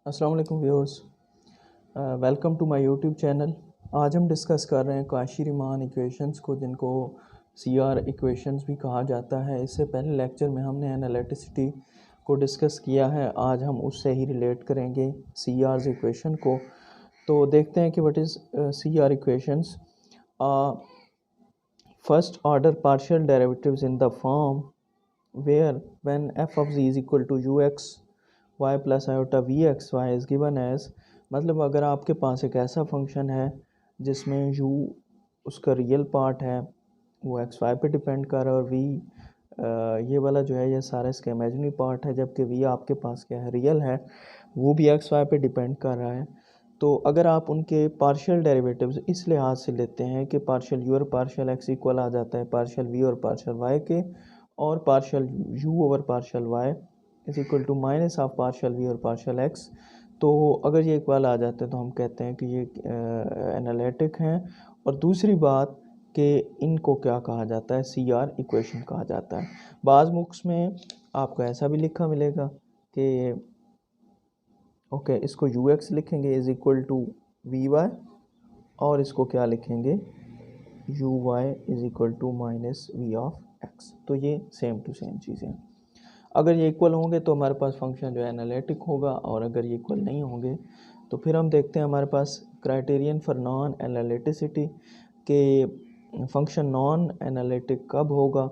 अस्सलाम वालेकुम viewers, welcome to my YouTube channel. आज हम डिस्कस कर रहे हैं काशी रीमान इक्वेशंस को, जिनको सीआर इक्वेशंस भी कहा जाता है। इससे पहले लेक्चर में हमने एनालिटिसिटी को डिस्कस किया है। आज हम उससे ही रिलेट करेंगे सीआर इक्वेशन को। तो देखते हैं कि what is CR equations. First order partial derivatives in the form where when f of z is equal to ux y plus iota vx y is given as, मतलब अगर आपके पास एक ऐसा फंक्शन है जिसमें u उसका रियल पार्ट है, वो एक्स वाई पे डिपेंड कर रहा है, और v ये वाला जो है ये सारा इसका इमेजिनरी पार्ट है, जबकि v आपके पास क्या है, रियल है, वो भी एक्स वाई पे डिपेंड कर रहा है। तो अगर आप उनके पार्शियल डेरिवेटिव्स इस लिहाज से लेते हैं कि पार्शियल u और पार्शियल x इक्वल आ जाता है पार्शियल v और पार्शियल y के, और partial u over partial y is equal to minus of partial v और पार्शियल x, तो अगर ये इक्वल आ जाते हैं तो हम कहते हैं कि ये एनालिटिक हैं। और दूसरी बात कि इनको क्या कहा जाता है, सी आर इक्वेशन कहा जाता है। बाज़ बुक्स में आपको ऐसा भी लिखा मिलेगा कि ओके इसको यू एक्स लिखेंगे is equal to V Y, और इसको क्या लिखेंगे, U Y is equal to minus V of X. तो ये सेम टू सेम चीज़ें हैं। अगर ये इक्वल होंगे तो हमारे पास फंक्शन जो है एनालिटिक होगा, और अगर ये इक्वल नहीं होंगे तो फिर हम देखते हैं हमारे पास क्राइटेरियन फॉर नॉन एनालिटिसिटी के फंक्शन नॉन एनालिटिक कब होगा,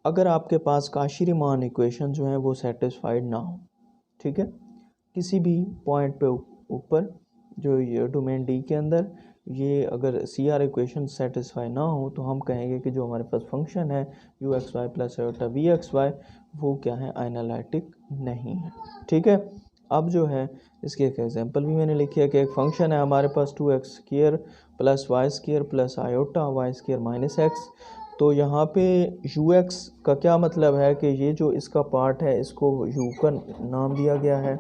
अगर आपके पास काशी रीमान इक्वेशन जो है वो सेटिस्फाइड ना हो। ठीक है, किसी भी पॉइंट पे ऊपर जो ये डोमेन डी के अंदर ये अगर सी आर इक्वेशन सेटिस्फाई ना हो तो हम कहेंगे कि जो हमारे पास फंक्शन है U X Y plus iota V X Y वो क्या है, एनालिटिक नहीं है। ठीक है, अब जो है इसकी एक एग्जांपल भी मैंने लिखी है कि एक फंक्शन है हमारे पास 2x² plus y² plus iota y² minus x. तो यहाँ पे यू एक्स का क्या मतलब है कि ये जो इसका पार्ट है इसको यू का नाम दिया गया है,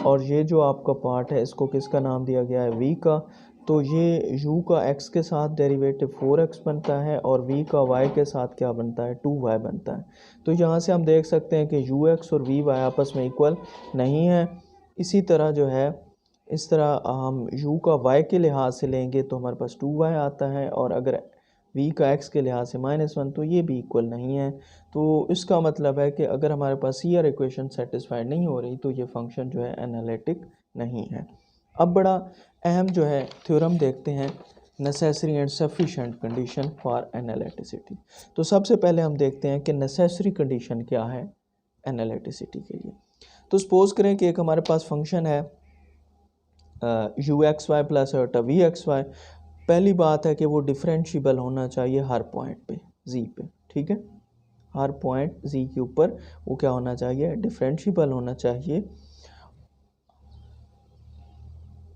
और ये जो आपका पार्ट है इसको किसका नाम दिया गया है, v का। तो ये u का x के साथ डेरिवेटिव 4x बनता है, और v का y के साथ क्या बनता है, 2y बनता है। तो यहाँ से हम देख सकते हैं कि ux और vy आपस में इक्वल नहीं है। इसी तरह जो है, इस तरह हम u का y के लिहाज से लेंगे तो हमारे पास 2y आता है, और अगर v का x के लिहाज से -1 तो ये भी इक्वल नहीं है। तो इसका मतलब है कि अगर हमारे पास सी आर इक्वेशन सेटिस्फाइड नहीं हो रही तो ये फंक्शन जो है एनालिटिक नहीं है। अब बड़ा अहम जो है थ्योरम देखते हैं, necessary and sufficient condition for analyticity. तो सबसे पहले हम देखते हैं कि नेसेसरी कंडीशन क्या है एनालिटिसिटी के लिए। तो सपोज करें कि एक हमारे पास फंक्शन है U X Y plus V X Y. पहली बात है कि वो डिफरेंशिएबल होना चाहिए हर पॉइंट पे, जी पे। ठीक है, हर पॉइंट जी के ऊपर वो क्या होना चाहिए, डिफरेंशिएबल होना चाहिए।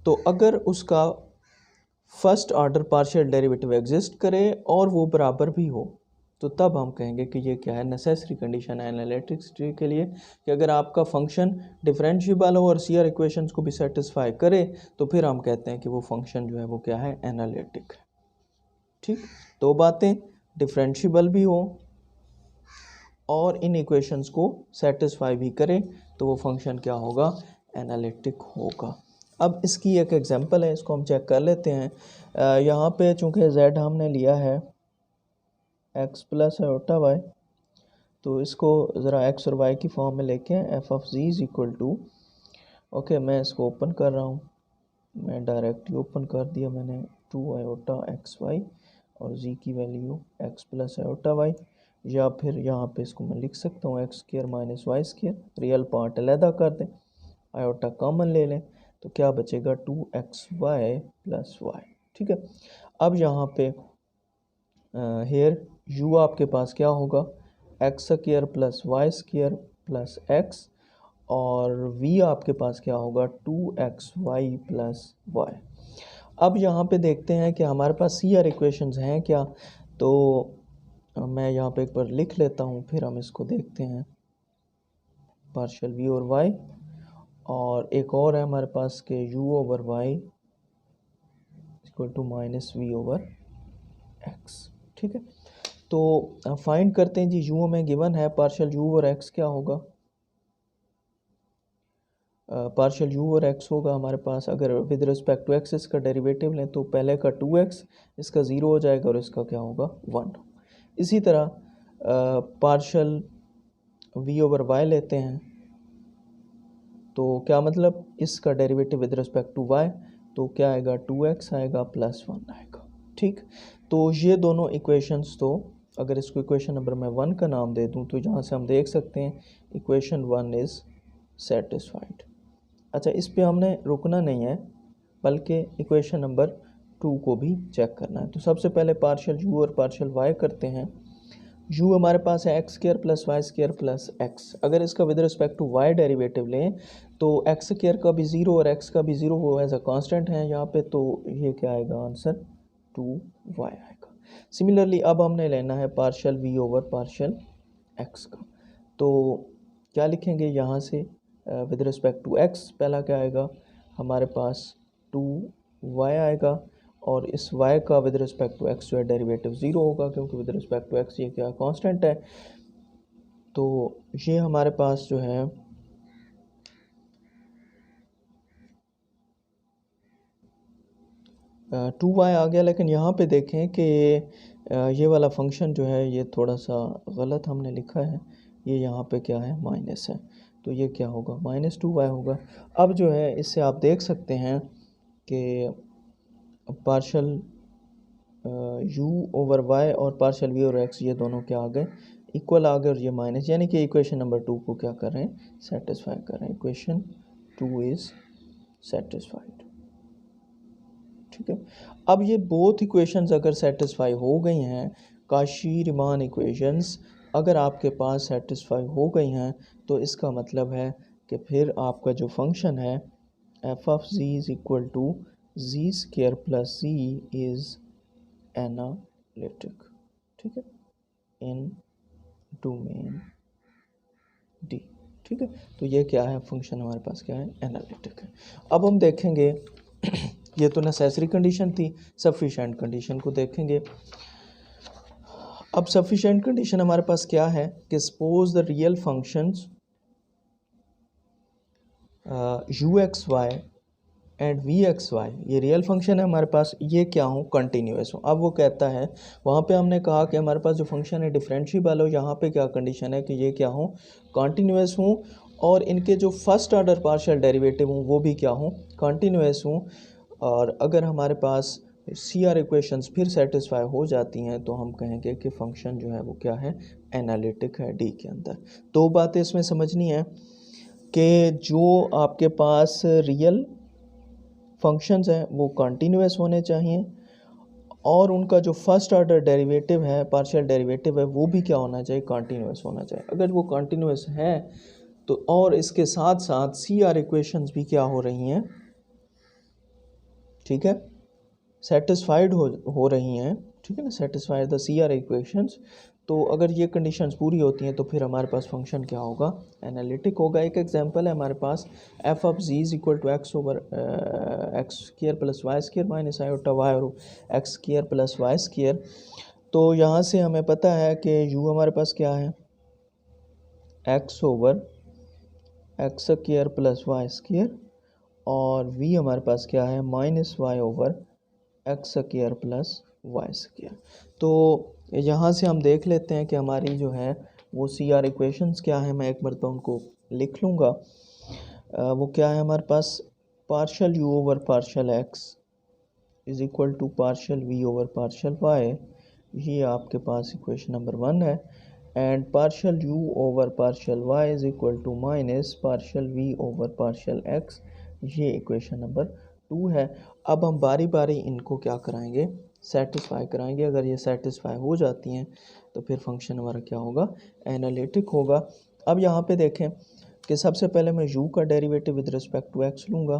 तो अगर उसका first order partial derivative exist करे और वो बराबर भी हो तो तब हम कहेंगे कि ये क्या है, नेसेसरी कंडीशन है एनालिटिसिटी के लिए, कि अगर आपका फंक्शन डिफरेंशिएबल हो और सी आर इक्वेशंस को भी सेटिस्फाई करे तो फिर हम कहते हैं कि वो फंक्शन जो है वो क्या है, एनालिटिक है। ठीक, दो बातें, डिफरेंशिएबल भी हो और इन इक्वेशंस को सेटिस्फाई भी करें तो वो फंक्शन क्या होगा, एनालिटिक होगा। अब इसकी एक एग्जांपल है, इसको हम चेक कर लेते हैं। यहाँ पे चूंकि z हमने लिया है x प्लस आयोटा y, तो इसको ज़रा x और y की फॉर्म में लेके f of z is equal to, okay मैं इसको ओपन कर रहा हूँ, मैं डायरेक्टली ओपन कर दिया मैंने, 2 आयोटा एक्स वाई और z की value x plus iota y, या फिर यहाँ पे इसको मैं लिख सकता हूँ x² minus y², real part अलहदा कर दें, आयोटा कॉमन ले लें, तो क्या बचेगा 2xy प्लस y। ठीक है, अब यहाँ पे हेयर u आपके पास क्या होगा, x² plus y² plus x, और v आपके पास क्या होगा 2xy प्लस y। अब यहाँ पे देखते हैं कि हमारे पास सी आर इक्वेशंस हैं क्या। तो मैं यहाँ पे एक बार लिख लेता हूँ, फिर हम इसको देखते हैं, पार्शियल v और y, और एक और है हमारे पास के u over y equal to minus V over x। ठीक है, तो फाइंड करते हैं जी, u हमें गिवन है, पार्शियल u ओवर x क्या होगा, पार्शियल यू और एक्स होगा हमारे पास। अगर विद रिस्पेक्ट टू एक्स इसका डेरिवेटिव लें तो पहले का 2x, इसका 0 हो जाएगा और इसका क्या होगा 1। इसी तरह पार्शियल v ओवर y लेते हैं तो क्या मतलब, इसका derivative with respect to y तो क्या आएगा 2x आएगा प्लस 1 आएगा। ठीक, तो ये दोनों इक्वेशंस, तो अगर इसको इक्वेशन नंबर मैं 1 का नाम दे दूं तो यहाँ से हम देख सकते हैं इक्वेशन 1 इज़ सेटिस्फाइड। अच्छा, इस पे हमने रुकना नहीं है बल्कि इक्वेशन नंबर 2 को भी चेक करना है। तो सबसे पहले पार्शियल u और पार्शियल y करते हैं। u हमारे पास है X square plus Y square plus X. अगर इसका with respect to y derivative लें तो एक्स स्क्वायर का भी 0 और एक्स का भी 0 वो एज अ कांस्टेंट है यहाँ पे, तो ये क्या आएगा आंसर 2y आएगा। सिमिलरली अब हमने लेना है partial v over partial x का, तो क्या लिखेंगे यहाँ से विद रिस्पेक्ट टू x, पहला क्या आएगा हमारे पास 2y आएगा और इस y का विद रिस्पेक्ट टू x जो है डेरिवेटिव 0 होगा क्योंकि विद रिस्पेक्ट टू x ये क्या कांस्टेंट है। तो ये हमारे पास जो है 2y आ गया। लेकिन यहाँ पे देखें कि ये वाला फंक्शन जो है ये थोड़ा सा गलत हमने लिखा है, ये यहाँ पे क्या है माइनस है, तो ये क्या होगा -2y होगा। अब जो है इससे आप देख सकते हैं कि पार्शियल u ओवर y और पार्शियल v और x ये दोनों क्या आ गए इक्वल आ गए और ये माइनस, यानी कि इक्वेशन नंबर 2 को क्या कर रहे हैं सेटिस्फाई कर रहे हैं। Equation 2 is satisfied. ठीक है, अब ये बोथ इक्वेशंस अगर सेटिस्फाई हो गई हैं, काशी-रीमान इक्वेशंस अगर आपके पास सेटिस्फाई हो गई हैं तो इसका मतलब है कि फिर आपका जो फंक्शन है F of z is equal to Z square plus z is analytic. ठीक है, इन डोमेन डी। ठीक है, तो ये क्या है फंक्शन हमारे पास क्या है एनालिटिक है। अब हम देखेंगे ये तो नेसेसरी कंडीशन थी, सफिशिएंट कंडीशन को देखेंगे। अब सफिशिएंट कंडीशन हमारे पास क्या है कि suppose the real functions U X Y and V X Y, ये रियल फंक्शन है हमारे पास, ये क्या हो कंटिन्यूस हो। अब वो कहता है वहाँ पे हमने कहा कि हमारे पास जो फंक्शन है डिफरेंशिएबल हो, यहाँ पे क्या कंडीशन है कि ये क्या हो कंटिन्यूस हो और इनके जो फर्स्ट ऑर्डर पार्शियल डेरिवेटिव हों वो भी क्या हो कंटिन्यूस हों। और अगर हमारे पास सी आर इक्वेशंस फिर सेटिस्फाई हो जाती हैं तो हम कहेंगे कि फंक्शन जो है वो क्या है एनालिटिक है डी के अंदर। दो बातें इसमें समझनी है कि जो आपके पास रियल फंक्शंस हैं वो कंटिन्यूस होने चाहिए और उनका जो फर्स्ट ऑर्डर डेरिवेटिव है पार्शियल डेरिवेटिव है वो भी क्या होना चाहिए कंटिन्यूस होना चाहिए। अगर वो कंटिन्यूस है तो और इसके साथ साथ सी आर इक्वेशंस भी क्या हो रही हैं, ठीक है, सेटिस्फाइड हो रही हैं। ठीक है ना, satisfied the C R equations. तो अगर ये कंडीशंस पूरी होती हैं तो फिर हमारे पास फंक्शन क्या होगा एनालिटिक होगा। एक एग्जांपल है हमारे पास F of ji is equal to X over X square plus Y square minus iota Y और X square plus Y square. तो यहाँ से हमें पता है कि यू हमारे पास क्या है X over X square plus Y square और वी हमारे पास क्या है minus Y over X square plus Y square. तो यहाँ से हम देख लेते हैं कि हमारी जो है वो सी आर इक्वेशंस क्या है। मैं एक मरतबा उनको लिख लूँगा। वो क्या है हमारे पास partial U over partial X is equal to partial V over partial Y, ये आपके पास इक्वेशन नंबर 1 है। And partial U over partial Y is equal to minus partial V over partial X, ये इक्वेशन नंबर 2 है। अब हम बारी बारी इनको क्या कराएंगे सेटिस्फाई कराएंगे। अगर ये सेटिस्फाई हो जाती हैं तो फिर फंक्शन हमारा क्या होगा एनालिटिक होगा। अब यहाँ पे देखें कि सबसे पहले मैं u का derivative with respect to x लूँगा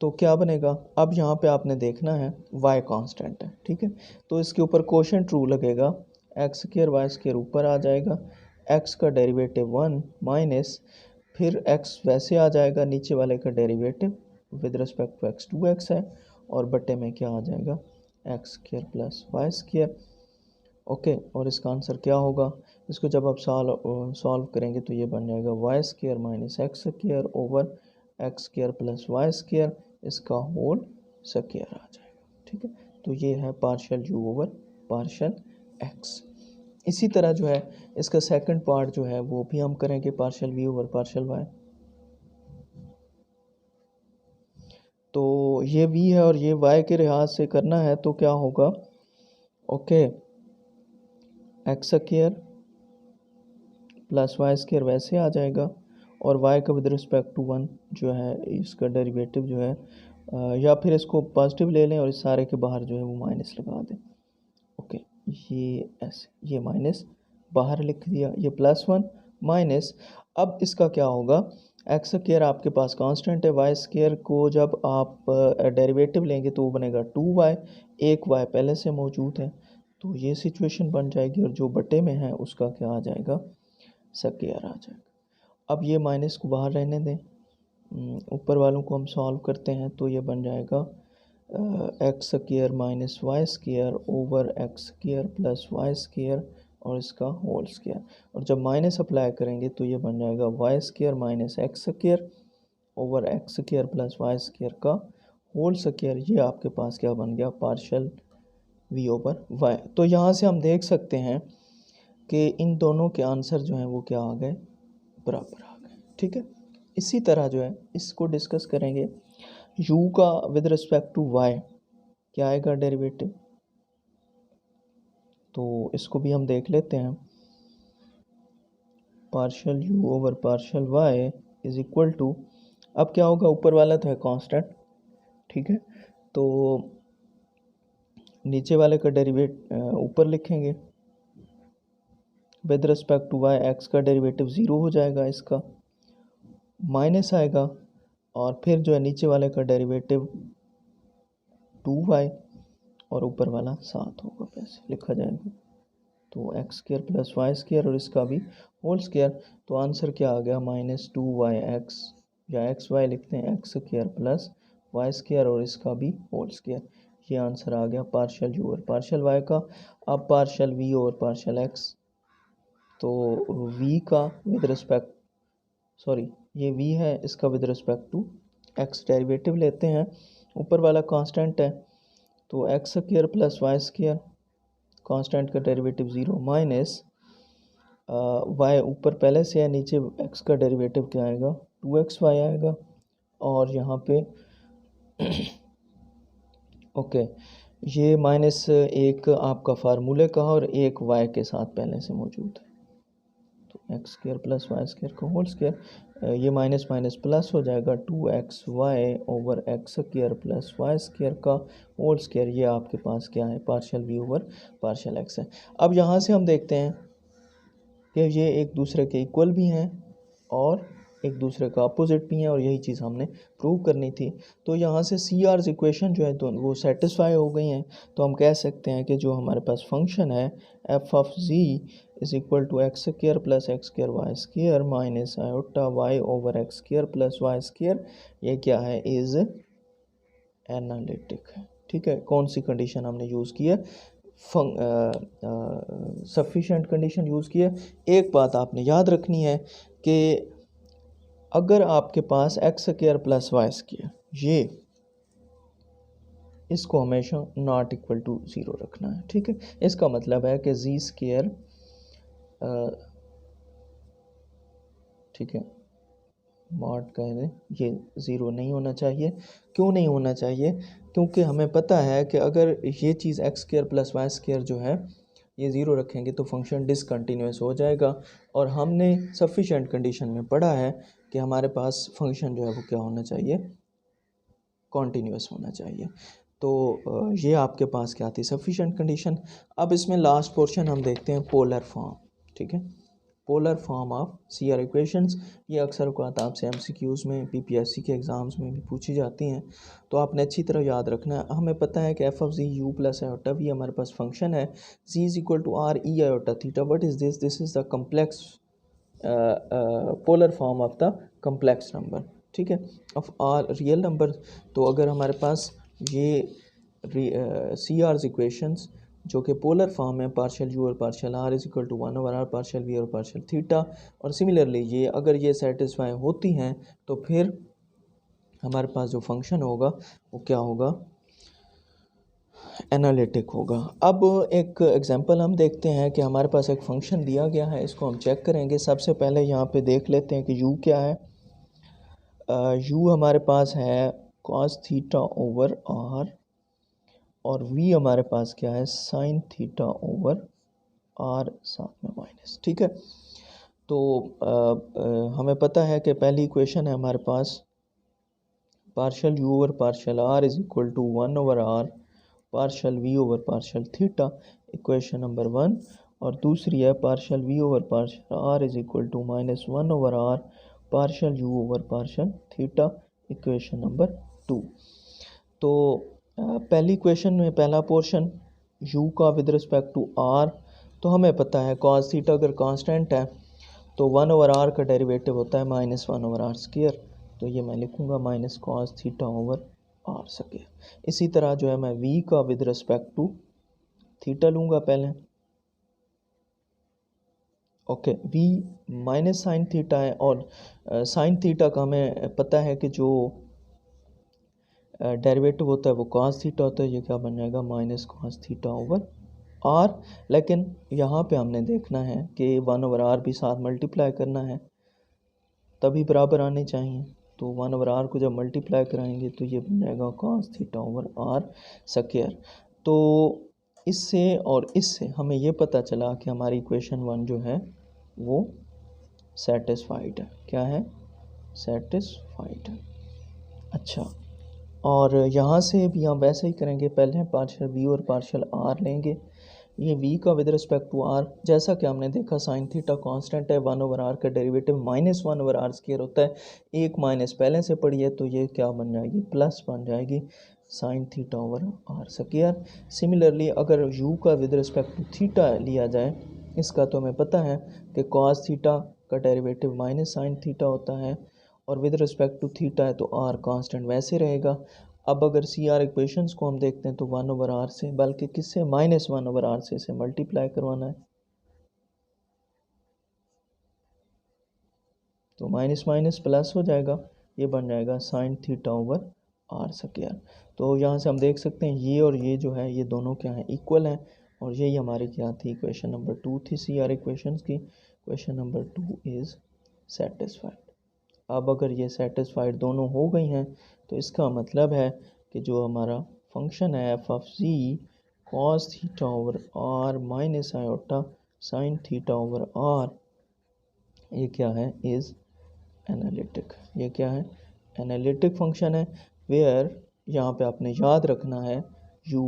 तो क्या बनेगा। अब यहाँ पे आपने देखना है y कांस्टेंट है, ठीक है, तो इसके ऊपर कोशेंट ट्रू लगेगा, एक्स स्क्वायर वाई स्क्वायर ऊपर आ जाएगा, x का डेरिवेटिव 1 माइनस फिर x वैसे आ जाएगा, नीचे वाले का derivative with respect to x 2x है और बटे में क्या आ जाएगा X square plus Y square okay, और इसका आंसर क्या होगा? इसको जब आप सॉल्व करेंगे तो ये बन जाएगा Y square minus X square over X square plus Y square, इसका होल स्क्र आ जाएगा। ठीक है, तो ये है partial U over partial X. इसी तरह जो है इसका सेकंड पार्ट जो है वो भी हम करेंगे partial V over partial Y. तो ये वी है और ये वाई के लिहाज से करना है तो क्या होगा? Okay, X square plus Y square वैसे आ जाएगा और वाई का विद रिस्पेक्ट टू 1 जो है इसका डेरिवेटिव जो है या फिर इसको पॉजिटिव ले लें और इस सारे के बाहर जो है वो माइनस लगा दें। ओके, ये ऐसे ये माइनस बाहर लिख दिया, ये +1 माइनस। अब इसका क्या होगा? एक्स स्क्र आपके पास कांस्टेंट है, वाई स्क्र को जब आप डेरिवेटिव लेंगे तो वो बनेगा 2y, एक y पहले से मौजूद है, तो ये सिचुएशन बन जाएगी और जो बटे में है उसका क्या आ जाएगा? स्क्र आ जाएगा। अब ये माइनस को बाहर रहने दें, ऊपर वालों को हम सॉल्व करते हैं तो ये बन जाएगा X square minus Y square over X square plus Y square और इसका होल स्क्र, और जब माइनस अप्लाई करेंगे तो ये बन जाएगा Y square minus X square over X square plus Y square का होल स्क्र। ये आपके पास क्या बन गया? Partial V over Y. तो यहाँ से हम देख सकते हैं कि इन दोनों के आंसर जो हैं वो क्या आ गए? बराबर आ गए। ठीक है, इसी तरह जो है इसको डिस्कस करेंगे। u का विद रिस्पेक्ट टू y क्या आएगा डेरिवेटिव, तो इसको भी हम देख लेते हैं। Partial u over partial y is equal to, अब क्या होगा? ऊपर वाला तो है कांस्टेंट, ठीक है, तो नीचे वाले का डेरिवेट ऊपर लिखेंगे with respect to y, x का डेरिवेटिव 0 हो जाएगा, इसका माइनस आएगा और फिर जो है नीचे वाले का डेरिवेटिव 2y और ऊपर वाला 7 होगा, वैसे लिखा जाएगा। तो X square plus Y square और इसका भी होल स्क्र, तो आंसर क्या आ गया? -2yx, या एक्स वाई लिखते हैं, X square plus Y square और इसका भी होल स्क्र। ये आंसर आ गया पार्शियल यू और पार्शियल वाई का। अब पार्शियल वी और पार्शियल एक्स, तो वी का विद रिस्पेक्ट, सॉरी ये वी है, इसका with respect to X derivative लेते हैं, ऊपर वाला कांस्टेंट है तो X square plus Y square, constant का डेरिवेटिव 0 माइनस वाई ऊपर पहले से है, नीचे एक्स का डेरिवेटिव क्या आएगा? 2xy आएगा, और यहाँ पे ओके ये -1 आपका फार्मूले का और एक y के साथ पहले से मौजूद है, तो X square plus Y square का होल स्क्र, ये माइनस माइनस प्लस हो जाएगा 2xy over X square plus Y square का होल स्क्र। ये आपके पास क्या है? Partial V over partial X है। अब यहाँ से हम देखते हैं कि ये एक दूसरे के इक्वल भी हैं और एक दूसरे का अपोजिट भी हैं, और यही चीज़ हमने प्रूव करनी थी। तो यहाँ से सी आर्स इक्वेशन जो है तो वो सेटिस्फाई हो गई हैं, तो हम कह सकते हैं कि जो हमारे पास फंक्शन है F of ji is equal to X square plus X square Y square minus iota Y over X square plus Y square, ये क्या है? इज एनालिटिक है। ठीक है, कौन सी कंडीशन हमने यूज़ की है? सफिशेंट कंडीशन यूज़ की है। एक बात आपने याद रखनी है कि अगर आपके पास X square plus Y square, ये इसको हमेशा नॉट इक्वल टू 0 रखना है। ठीक है, इसका मतलब है कि जी स्क्र, ठीक है, मॉड कह दें, ये 0 नहीं होना चाहिए। क्यों नहीं होना चाहिए? क्योंकि हमें पता है कि अगर ये चीज़ X square plus Y square जो है ये 0 रखेंगे तो फंक्शन डिसकंटिन्यूस हो जाएगा, और हमने सफिशेंट कंडीशन में पढ़ा है कि हमारे पास फंक्शन जो है वो क्या होना चाहिए? कॉन्टीन्यूस होना चाहिए। तो ये आपके पास क्या थी? Sufficient condition. अब इसमें लास्ट पोर्शन हम देखते हैं पोलर फॉर्म। ठीक है, polar form of C R equations, ये अक्सर औक़ात आपसे एमसीक्यूज़ में पीपीएससी के एग्ज़ाम्स में भी पूछी जाती हैं, तो आपने अच्छी तरह याद रखना है। हमें पता है कि F of G U plus iota V हमारे पास फंक्शन है, G is equal to R E iota theta. What is this? This is the complex polar form of the complex number, ठीक है, ऑफ आर रियल नंबर। तो अगर हमारे पास ये सी hours equations जो कि पोलर फॉर्म है पार्शियल यू और partial R is equal to 1/r partial V और पार्शियल थीटा। और सिमिलरली ये अगर ये सेटिस्फाई होती हैं तो फिर हमारे पास जो फंक्शन होगा वो क्या होगा, एनालिटिक होगा। अब एक एग्जांपल हम देखते हैं कि हमारे पास एक फंक्शन दिया गया है, इसको हम चेक करेंगे। सबसे पहले यहाँ पे देख लेते हैं कि u क्या है। u हमारे पास है cos थीटा ओवर r और v हमारे पास क्या है, sin थीटा ओवर r साथ में माइनस। ठीक है, तो हमें पता है कि पहली इक्वेशन है हमारे पास partial u over partial r is equal to 1/r partial v over partial theta, equation number 1। और दूसरी है partial v over partial r is equal to -1/r partial u over partial theta, equation number 2। तो पहली इक्वेशन में पहला portion u का with respect to r, तो हमें पता है cos थीटा अगर कांस्टेंट है तो 1/r का डेरिवेटिव होता है -1/r स्क्वायर, तो ये मैं लिखूँगा minus cos theta over r square. इसी तरह जो है मैं v का विद रिस्पेक्ट टू थीटा लूँगा पहले, okay. v minus sine theta है और साइन थीटा का हमें पता है कि जो डेरिवेटिव होता है वो cos थीटा होता है, ये क्या बन जाएगा minus cos theta over r। लेकिन यहाँ पे हमने देखना है कि 1/r भी साथ मल्टीप्लाई करना है तभी बराबर आने चाहिए, तो 1/r को जब मल्टीप्लाई कराएंगे तो ये बन जाएगा cos theta over r square. तो इससे और इससे हमें ये पता चला कि हमारी इक्वेशन 1 जो है वो सेटिस्फाइड है। क्या है, सेटिस्फाइड है। अच्छा, और यहाँ से भी हम वैसे ही करेंगे, पहले पार्शियल v और पार्शियल r लेंगे। ये v का विद रिस्पेक्ट टू r, जैसा कि हमने देखा साइन थीटा कांस्टेंट है, 1/r का डेरिवेटिव -1/r स्क्वायर होता है, एक माइनस पहले से पड़ी है तो ये क्या बन जाएगी, प्लस बन जाएगी sign theta over r square. Similarly अगर u का विद रिस्पेक्ट टू थीटा लिया जाए, इसका तो हमें पता है कि cos थीटा का डेरिवेटिव माइनस साइन थीटा होता है और विद रिस्पेक्ट टू थीटा है तो r कांस्टेंट वैसे रहेगा। अब अगर CR इक्वेशंस को हम देखते हैं तो 1/r से, बल्कि किससे, -1/r से इसे मल्टीप्लाई करवाना है, तो माइनस माइनस प्लस हो जाएगा, ये बन जाएगा sign theta over r square. तो यहाँ से हम देख सकते हैं ये और ये जो है ये दोनों क्या हैं, इक्वल हैं, और यही हमारी क्या थी, इक्वेशन नंबर 2 थी CR इक्वेशंस की। Equation number 2 is satisfied. अब अगर ये सेटिस्फाइड दोनों हो गई हैं तो इसका मतलब है कि जो हमारा फंक्शन है F of Z cos theta over R minus iota sine theta over R, ये क्या है, इज़ एनालिटिक। ये क्या है, एनालिटिक फंक्शन है। वेयर यहाँ पे आपने याद रखना है u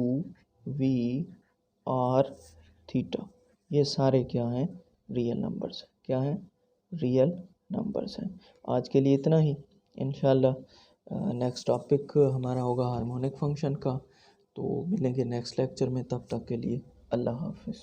v r थीटा, ये सारे क्या हैं, रियल नंबर्स हैं। क्या है, रियल नंबर्स हैं। आज के लिए इतना ही, इंशाल्लाह नेक्स्ट टॉपिक हमारा होगा हार्मोनिक फंक्शन का, तो मिलेंगे नेक्स्ट लेक्चर में। तब तक के लिए अल्लाह हाफिज़।